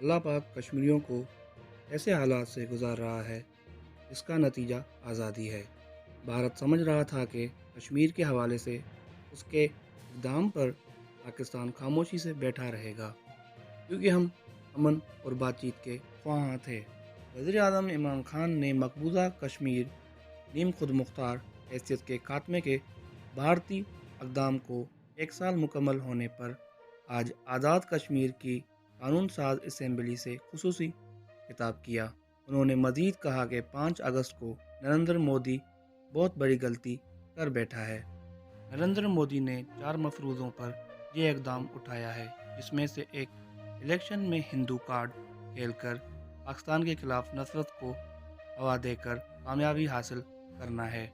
اللہ پاک کشمیریوں کو ایسے حالات سے گزار رہا ہے جس کا نتیجہ آزادی ہے۔ بھارت سمجھ رہا تھا کہ کشمیر کے حوالے سے اس کے اقدام پر پاکستان خاموشی سے بیٹھا رہے گا، کیونکہ ہم امن اور بات چیت کے خواہاں تھے۔ وزیر اعظم عمران خان نے مقبوضہ کشمیر نیم خود مختار حیثیت کے خاتمے کے بھارتی اقدام کو 1 سال مکمل ہونے پر آج آزاد کشمیر کی قانون ساز اسمبلی سے خصوصی خطاب کیا۔ انہوں نے مزید کہا کہ 5 اگست کو نریندر مودی بہت بڑی غلطی کر بیٹھا ہے۔ نریندر مودی نے 4 مفروضوں پر یہ اقدام اٹھایا ہے، جس میں سے ایک الیکشن میں ہندو کارڈ کھیل کر پاکستان کے خلاف نفرت کو ہوا دے کر کامیابی حاصل کرنا ہے۔